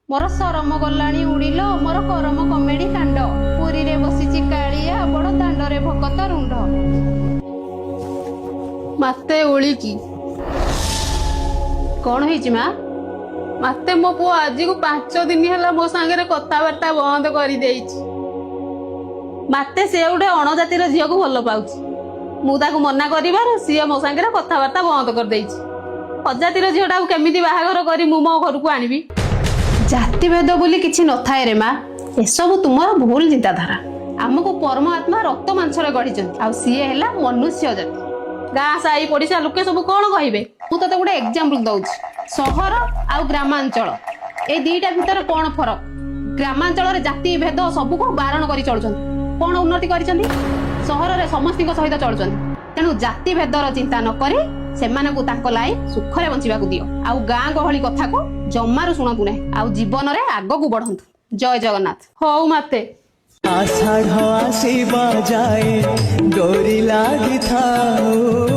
मोर सरम गलाणी उड़िल मोर करम कमेडी कांड पुरी रे बसिची कालिया बड़ दांडरे भकत रुंड मते ओली की कौन है माँ मते मो पु आज को 5 दिन है मो सांगे कथबार्ता बंद कर मते से गोटे अणजातिर झील को भल पाऊँ मुझे मना कर सी मो सांगे कथबार्ता बंद कर अजातिर झीटा केमी बाहागर कर मो घर को आनबी जातिभेद बोली किसी न थाए रे माँ एसबू तुमर भूल चिंताधारा आमको परमात्मा रक्त मांसरे गढ़ी सीए है मनुष्य जाति गाँ साई पड़िशा लोके सब कौन कहे मुझे गोटे एग्जांपल दउछि सहर आ ग्रामांचल ए दीटा भितर कौन फरक ग्रामांचल रे जाति भेद सब को बारण कर चलुछंती कौन उन्नति करिसंती सहर रे समस्ती सहित चलुछंती तेणु जाति भेदर चिंता न करी सेमाने को ताको लाई सुखरे बंचिबा को दियो आउ गाँ गहली कथा को जम्मारू शुणतु ना आउ जीवन रे आग को बढ़ंतु जय जगन्नाथ हौ माते आषाढ़ आसीबा जाए डोरी लागी थाओ